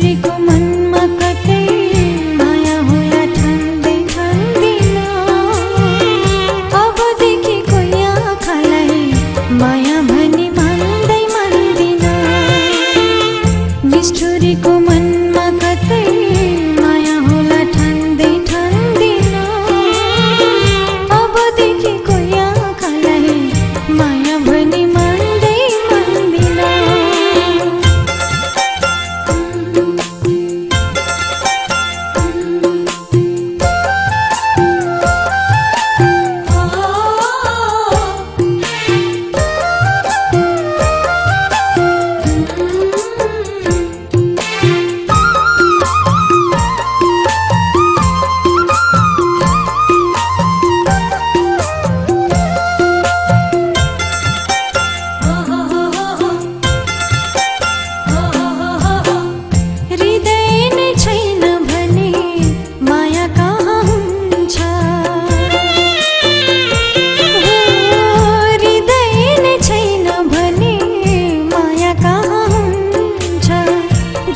निष्ठुरीको मनमा कतै माया होला ठन्दै ठन्दिन। अबदेखि कोही आँखालाई माया भनी मान्दै मान्दिन। निष्ठुरीको मनमा कतै माया होला ठन्दै ठन्दिन। अबदेखि कोही आँखालाई माया भनी मान्दै मान्दिन।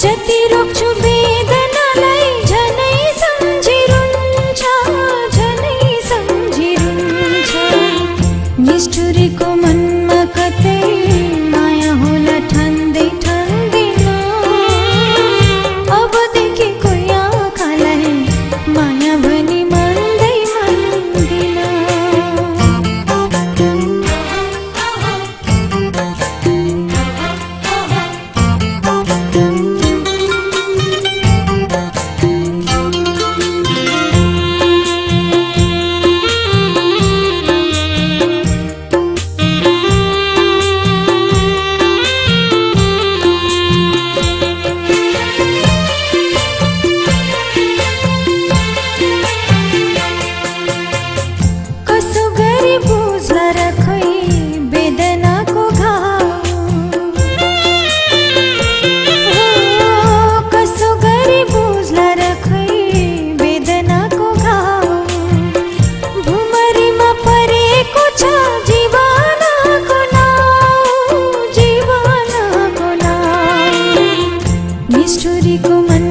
जति रोक्छु वेदनालाई झनै सम्झिरुन्छ, झनै सम्झिरुन्छ। निष्ठुरीको मनमा कतै माया होला ठन्दै ठन्दिन। अबदेखि कोही आँखालाई माया भनी मान्दै मान्दिन। निष्ठुरीको मन